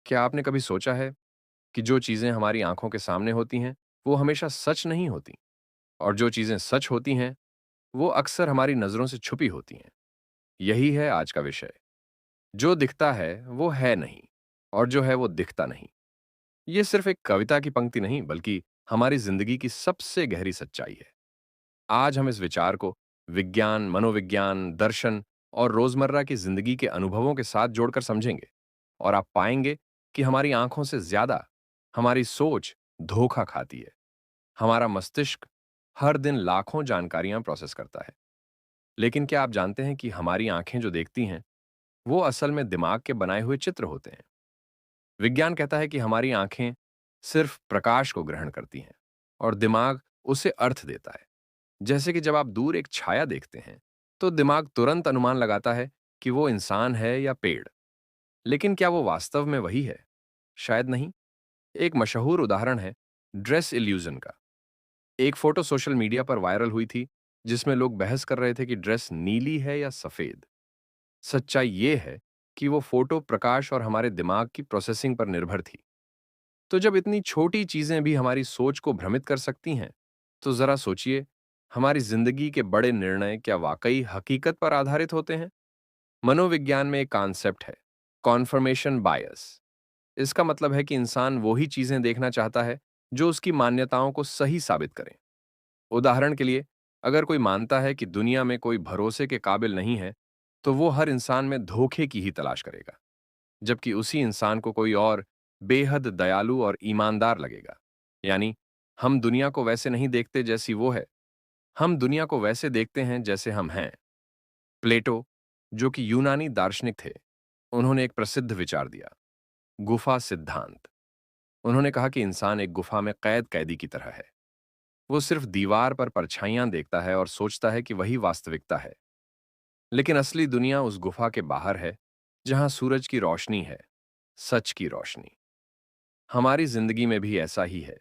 क्या आपने कभी सोचा है कि जो चीजें हमारी आंखों के सामने होती हैं, वो हमेशा सच नहीं होती और जो चीजें सच होती हैं, वो अक्सर हमारी नजरों से छुपी होती हैं। यही है आज का विषय। जो दिखता है वो है नहीं और जो है वो दिखता नहीं। ये सिर्फ एक कविता की पंक्ति नहीं बल्कि हमारी जिंदगी की सबसे गहरी सच्चाई है। आज हम इस विचार को विज्ञान, मनोविज्ञान, दर्शन और रोजमर्रा की जिंदगी के अनुभवों के साथ जोड़कर समझेंगे और आप पाएंगे कि हमारी आंखों से ज्यादा हमारी सोच धोखा खाती है। हमारा मस्तिष्क हर दिन लाखों जानकारियां प्रोसेस करता है, लेकिन क्या आप जानते हैं कि हमारी आंखें जो देखती हैं, वो असल में दिमाग के बनाए हुए चित्र होते हैं। विज्ञान कहता है कि हमारी आंखें सिर्फ प्रकाश को ग्रहण करती हैं और दिमाग उसे अर्थ देता है। जैसे कि जब आप दूर एक छाया देखते हैं, तो दिमाग तुरंत अनुमान लगाता है कि वो इंसान है या पेड़। लेकिन क्या वो वास्तव में वही है? शायद नहीं। एक मशहूर उदाहरण है ड्रेस इल्यूजन का। एक फोटो सोशल मीडिया पर वायरल हुई थी, जिसमें लोग बहस कर रहे थे कि ड्रेस नीली है या सफेद। सच्चाई ये है कि वो फोटो प्रकाश और हमारे दिमाग की प्रोसेसिंग पर निर्भर थी। तो जब इतनी छोटी चीजें भी हमारी सोच को भ्रमित कर सकती हैं, तो जरा सोचिए, हमारी जिंदगी के बड़े निर्णय क्या वाकई हकीकत पर आधारित होते हैं? मनोविज्ञान में एक कॉन्सेप्ट है, कॉन्फर्मेशन बायस। इसका मतलब है कि इंसान वो ही चीजें देखना चाहता है जो उसकी मान्यताओं को सही साबित करें। उदाहरण के लिए, अगर कोई मानता है कि दुनिया में कोई भरोसे के काबिल नहीं है, तो वो हर इंसान में धोखे की ही तलाश करेगा, जबकि उसी इंसान को कोई और बेहद दयालु और ईमानदार लगेगा। यानी, हम दुनिया को वैसे नहीं देखते जैसी वो है, हम दुनिया को वैसे देखते हैं जैसे हम हैं। प्लेटो, जो कि यूनानी दार्शनिक थे, उन्होंने एक प्रसिद्ध विचार दिया, गुफा सिद्धांत। उन्होंने कहा कि इंसान एक गुफा में कैदी की तरह है। वो सिर्फ दीवार पर परछाइयां देखता है और सोचता है कि वही वास्तविकता है। लेकिन असली दुनिया उस गुफा के बाहर है, जहां सूरज की रोशनी है, सच की रोशनी। हमारी जिंदगी में भी ऐसा ही है।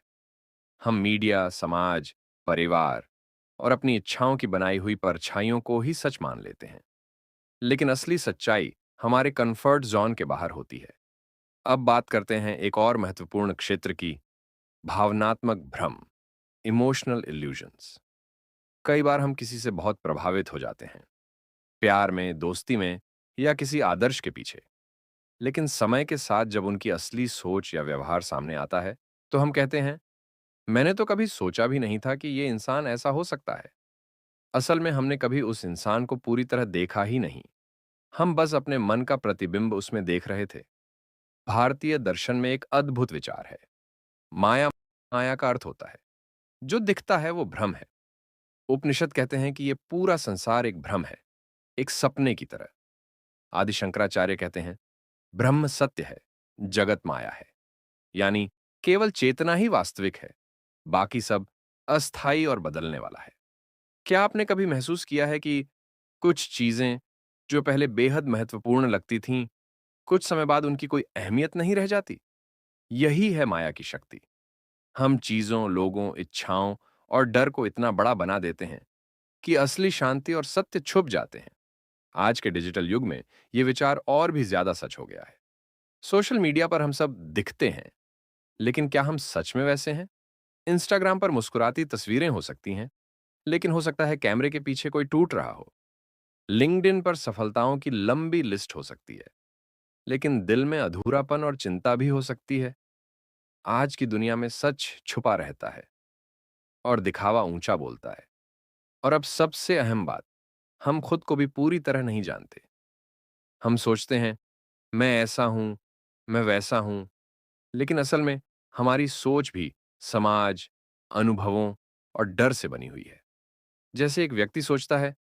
हम मीडिया, समाज, परिवार और अपनी इच्छाओं की बनाई हुई परछाइयों को ही सच मान लेते हैं। लेकिन असली सच्चाई हमारे कंफर्ट जोन के बाहर होती है। अब बात करते हैं एक और महत्वपूर्ण क्षेत्र की, भावनात्मक भ्रम, इमोशनल इल्यूजन्स। कई बार हम किसी से बहुत प्रभावित हो जाते हैं, प्यार में, दोस्ती में या किसी आदर्श के पीछे। लेकिन समय के साथ जब उनकी असली सोच या व्यवहार सामने आता है, तो हम कहते हैं, मैंने तो कभी सोचा भी नहीं था कि ये इंसान ऐसा हो सकता है। असल में हमने कभी उस इंसान को पूरी तरह देखा ही नहीं। हम बस अपने मन का प्रतिबिंब उसमें देख रहे थे। भारतीय दर्शन में एक अद्भुत विचार है, माया। माया का अर्थ होता है, जो दिखता है वो भ्रम है। उपनिषद कहते हैं कि ये पूरा संसार एक भ्रम है, एक सपने की तरह। आदि शंकराचार्य कहते हैं, ब्रह्म सत्य है, जगत माया है। यानी केवल चेतना ही वास्तविक है, बाकी सब अस्थाई और बदलने वाला है। क्या आपने कभी महसूस किया है कि कुछ चीजें जो पहले बेहद महत्वपूर्ण लगती थीं, कुछ समय बाद उनकी कोई अहमियत नहीं रह जाती? यही है माया की शक्ति। हम चीजों, लोगों, इच्छाओं और डर को इतना बड़ा बना देते हैं कि असली शांति और सत्य छुप जाते हैं। आज के डिजिटल युग में ये विचार और भी ज्यादा सच हो गया है। सोशल मीडिया पर हम सब दिखते हैं, लेकिन क्या हम सच में वैसे हैं? इंस्टाग्राम पर मुस्कुराती तस्वीरें हो सकती हैं, लेकिन हो सकता है कैमरे के पीछे कोई टूट रहा हो। लिंक्डइन पर सफलताओं की लंबी लिस्ट हो सकती है, लेकिन दिल में अधूरापन और चिंता भी हो सकती है। आज की दुनिया में सच छुपा रहता है और दिखावा ऊंचा बोलता है। और अब सबसे अहम बात, हम खुद को भी पूरी तरह नहीं जानते। हम सोचते हैं, मैं ऐसा हूं, मैं वैसा हूं, लेकिन असल में हमारी सोच भी समाज, अनुभवों और डर से बनी हुई है। जैसे एक व्यक्ति सोचता है,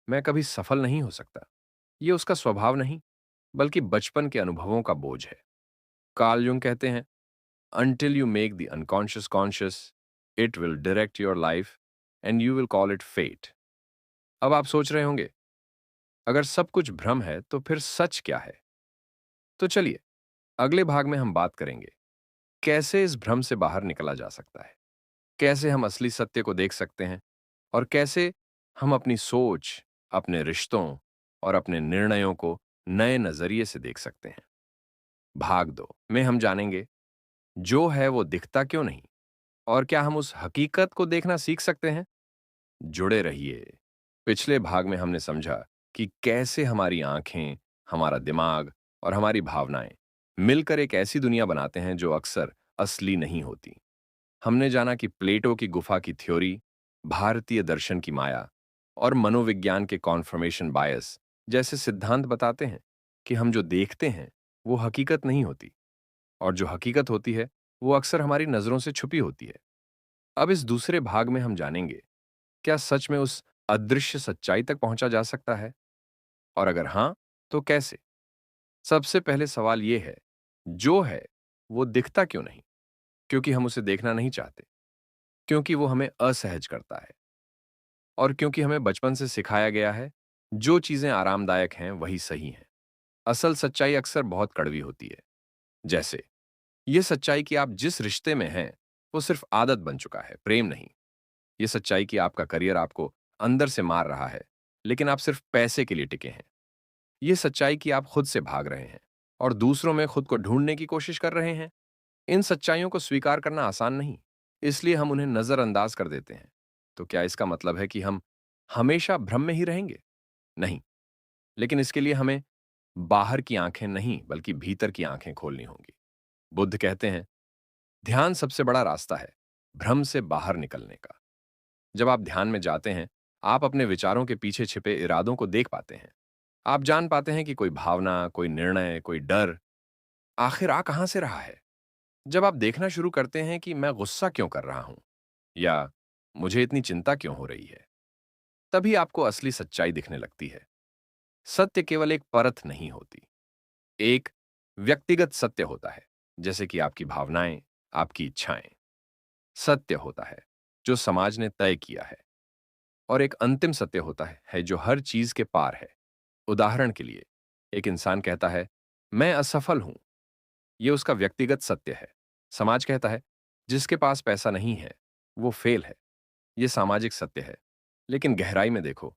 मैं कभी सफल नहीं हो सकता। ये उसका स्वभाव नहीं, बल्कि बचपन के अनुभवों का बोझ है। कार्ल युंग कहते हैं, until you make the unconscious conscious, it will direct your life and you will call it fate. अब आप सोच रहे होंगे, अगर सब कुछ भ्रम है तो फिर सच क्या है? तो चलिए, अगले भाग में हम बात करेंगे, कैसे इस भ्रम से बाहर निकला जा सकता है, कैसे हम असली सत्य को देख सकते हैं और कैसे हम अपनी सोच, अपने रिश्तों और अपने निर्णयों को नए नजरिए से देख सकते हैं। भाग दो में हम जानेंगे जो है वो दिखता क्यों नहीं और क्या हम उस हकीकत को देखना सीख सकते हैं। जुड़े रहिए। पिछले भाग में हमने समझा कि कैसे हमारी आंखें, हमारा दिमाग और हमारी भावनाएं मिलकर एक ऐसी दुनिया बनाते हैं जो अक्सर असली नहीं होती। हमने जाना कि प्लेटो की गुफा की थ्योरी, भारतीय दर्शन की माया और मनोविज्ञान के कॉन्फर्मेशन बायस जैसे सिद्धांत बताते हैं कि हम जो देखते हैं वो हकीकत नहीं होती, और जो हकीकत होती है वो अक्सर हमारी नजरों से छुपी होती है। अब इस दूसरे भाग में हम जानेंगे, क्या सच में उस अदृश्य सच्चाई तक पहुंचा जा सकता है, और अगर हां, तो कैसे। सबसे पहले सवाल यह है, जो है वो दिखता क्यों नहीं? क्योंकि हम उसे देखना नहीं चाहते, क्योंकि वो हमें असहज करता है, और क्योंकि हमें बचपन से सिखाया गया है जो चीजें आरामदायक हैं वही सही हैं। असल सच्चाई अक्सर बहुत कड़वी होती है। जैसे ये सच्चाई कि आप जिस रिश्ते में हैं वो सिर्फ आदत बन चुका है, प्रेम नहीं। ये सच्चाई कि आपका करियर आपको अंदर से मार रहा है, लेकिन आप सिर्फ पैसे के लिए टिके हैं। ये सच्चाई कि आप खुद से भाग रहे हैं और दूसरों में खुद को ढूंढने की कोशिश कर रहे हैं। इन सच्चाइयों को स्वीकार करना आसान नहीं, इसलिए हम उन्हें नजरअंदाज कर देते हैं। तो क्या इसका मतलब है कि हम हमेशा भ्रम में ही रहेंगे? नहीं, लेकिन इसके लिए हमें बाहर की आंखें नहीं बल्कि भीतर की आंखें खोलनी होंगी। बुद्ध कहते हैं, ध्यान सबसे बड़ा रास्ता है भ्रम से बाहर निकलने का। जब आप ध्यान में जाते हैं, आप अपने विचारों के पीछे छिपे इरादों को देख पाते हैं। आप जान पाते हैं कि कोई भावना, कोई निर्णय, कोई डर आखिर आ कहां से रहा है। जब आप देखना शुरू करते हैं कि मैं गुस्सा क्यों कर रहा हूं या मुझे इतनी चिंता क्यों हो रही है, तभी आपको असली सच्चाई दिखने लगती है। सत्य केवल एक परत नहीं होती, एक व्यक्तिगत सत्य होता है, जैसे कि आपकी भावनाएं, आपकी इच्छाएं। सत्य होता है जो समाज ने तय किया है, और एक अंतिम सत्य होता है जो हर चीज के पार है। उदाहरण के लिए, एक इंसान कहता है, मैं असफल हूं। यह उसका व्यक्तिगत सत्य है। समाज कहता है, जिसके पास पैसा नहीं है वो फेल है। यह सामाजिक सत्य है। लेकिन गहराई में देखो,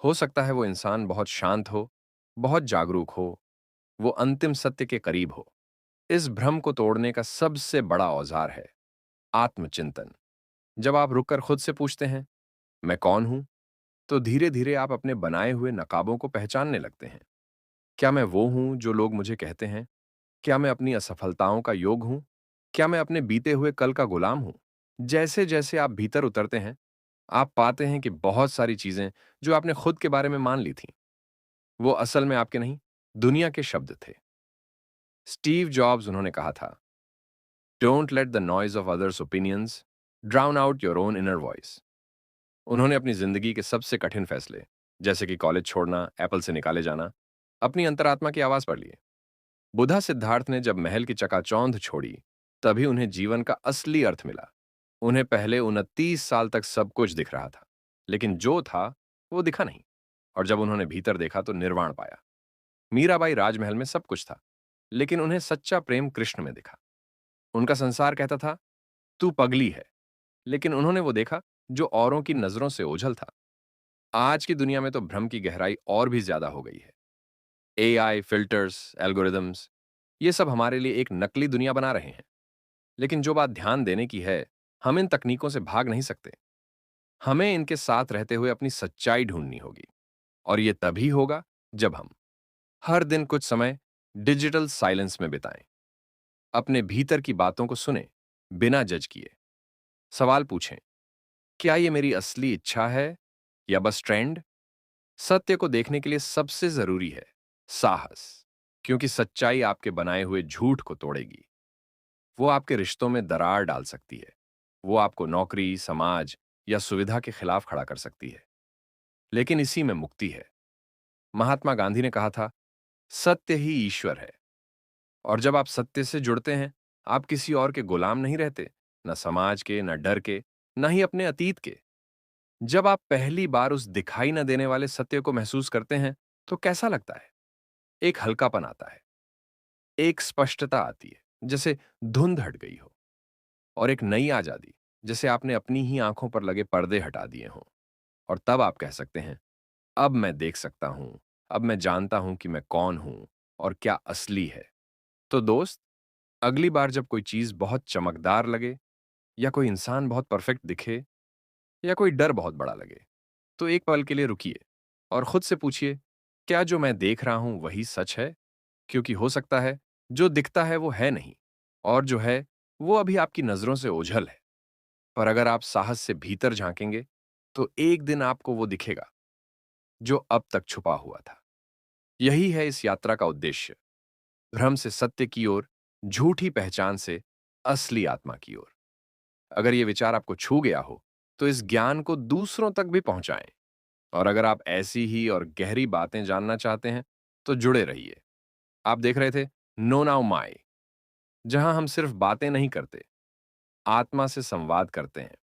हो सकता है वो इंसान बहुत शांत हो, बहुत जागरूक हो, वो अंतिम सत्य के करीब हो। इस भ्रम को तोड़ने का सबसे बड़ा औजार है आत्मचिंतन। जब आप रुककर खुद से पूछते हैं, मैं कौन हूं, तो धीरे धीरे आप अपने बनाए हुए नकाबों को पहचानने लगते हैं। क्या मैं वो हूं जो लोग मुझे कहते हैं? क्या मैं अपनी असफलताओं का योग हूं? क्या मैं अपने बीते हुए कल का गुलाम हूं? जैसे जैसे आप भीतर उतरते हैं, आप पाते हैं कि बहुत सारी चीजें जो आपने खुद के बारे में मान ली थीं, वो असल में आपके नहीं, दुनिया के शब्द थे। स्टीव जॉब्स उन्होंने कहा था, don't let the noise of others opinions drown out your own inner voice. उन्होंने अपनी जिंदगी के सबसे कठिन फैसले, जैसे कि कॉलेज छोड़ना, एप्पल से निकाले जाना, अपनी अंतरात्मा की आवाज पर लिए। बुधा सिद्धार्थ ने जब महल की चकाचौंध छोड़ी, तभी उन्हें जीवन का असली अर्थ मिला। उन्हें पहले 29 साल तक सब कुछ दिख रहा था, लेकिन जो था वो दिखा नहीं, और जब उन्होंने भीतर देखा तो निर्वाण पाया। मीराबाई राजमहल में सब कुछ था, लेकिन उन्हें सच्चा प्रेम कृष्ण में दिखा। उनका संसार कहता था, तू पगली है, लेकिन उन्होंने वो देखा जो औरों की नजरों से ओझल था। आज की दुनिया में तो भ्रम की गहराई और भी ज्यादा हो गई है। एआई, फिल्टर्स, एल्गोरिदम्स, ये सब हमारे लिए एक नकली दुनिया बना रहे हैं। लेकिन जो बात ध्यान देने की है, हम इन तकनीकों से भाग नहीं सकते। हमें इनके साथ रहते हुए अपनी सच्चाई ढूंढनी होगी, और ये तभी होगा जब हम हर दिन कुछ समय डिजिटल साइलेंस में बिताएं, अपने भीतर की बातों को सुने, बिना जज किए। सवाल पूछें, क्या ये मेरी असली इच्छा है या बस ट्रेंड? सत्य को देखने के लिए सबसे जरूरी है साहस, क्योंकि सच्चाई आपके बनाए हुए झूठ को तोड़ेगी। वो आपके रिश्तों में दरार डाल सकती है। वो आपको नौकरी, समाज या सुविधा के खिलाफ खड़ा कर सकती है। लेकिन इसी में मुक्ति है। महात्मा गांधी ने कहा था, सत्य ही ईश्वर है। और जब आप सत्य से जुड़ते हैं, आप किसी और के गुलाम नहीं रहते, न समाज के, न डर के, न ही अपने अतीत के। जब आप पहली बार उस दिखाई न देने वाले सत्य को महसूस करते हैं, तो कैसा लगता है? एक हल्कापन आता है, एक स्पष्टता आती है, जैसे धुंध हट गई हो, और एक नई आजादी, जैसे आपने अपनी ही आंखों पर लगे पर्दे हटा दिए हों। और तब आप कह सकते हैं, अब मैं देख सकता हूं, अब मैं जानता हूं कि मैं कौन हूं और क्या असली है। तो दोस्त, अगली बार जब कोई चीज बहुत चमकदार लगे, या कोई इंसान बहुत परफेक्ट दिखे, या कोई डर बहुत बड़ा लगे, तो एक पल के लिए रुकिए और खुद से पूछिए, क्या जो मैं देख रहा हूं वही सच है? क्योंकि हो सकता है जो दिखता है वो है नहीं, और जो है वो अभी आपकी नजरों से ओझल है। पर अगर आप साहस से भीतर झांकेंगे, तो एक दिन आपको वो दिखेगा जो अब तक छुपा हुआ था। यही है इस यात्रा का उद्देश्य, भ्रम से सत्य की ओर, झूठी पहचान से असली आत्मा की ओर। अगर ये विचार आपको छू गया हो, तो इस ज्ञान को दूसरों तक भी पहुंचाएं। और अगर आप ऐसी ही और गहरी बातें जानना चाहते हैं, तो जुड़े रहिए। आप देख रहे थे नो नाउ माई, जहां हम सिर्फ बातें नहीं करते, आत्मा से संवाद करते हैं।